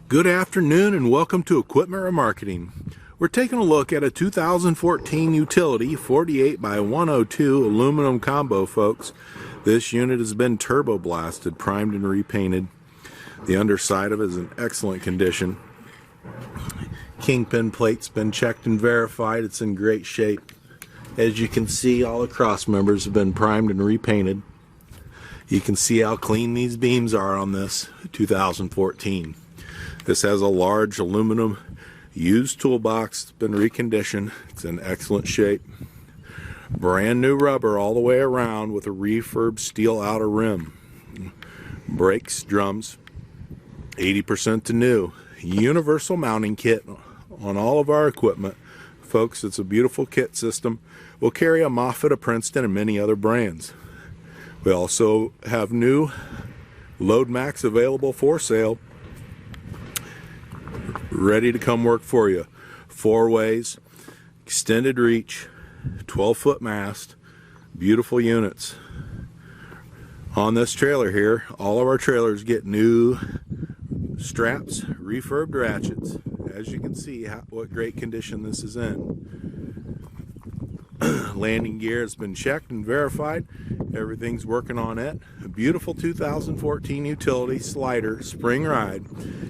Good afternoon and welcome to Equipment Remarketing. We're taking a look at a 2014 utility 48 by 102 aluminum combo, folks. This unit has been turbo blasted, primed and repainted. The underside of it is in excellent condition. Kingpin plate's been checked and verified. It's in great shape. As you can see, all the cross members have been primed and repainted. You can see how clean these beams are on this 2014. This has a large aluminum used toolbox. It's been reconditioned. It's in excellent shape. Brand new rubber all the way around with a refurb steel outer rim. Brakes, drums, 80% to new. Universal mounting kit on all of our equipment. Folks, it's a beautiful kit system. We'll carry a Moffett, a Princeton, and many other brands. We also have new Load Max available for sale, ready to come work for you. 4 ways, extended reach, 12-foot mast, beautiful units. On this trailer here, all of our trailers get new straps, refurbed ratchets. As you can see what great condition this is in. Landing gear has been checked and verified. Everything's working on it. A beautiful 2014 utility slider spring ride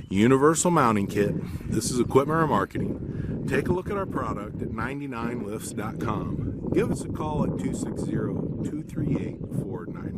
universal mounting kit. This is Equipment Remarketing. Take a look at our product at 99lifts.com. Give us a call at 260-238-4900.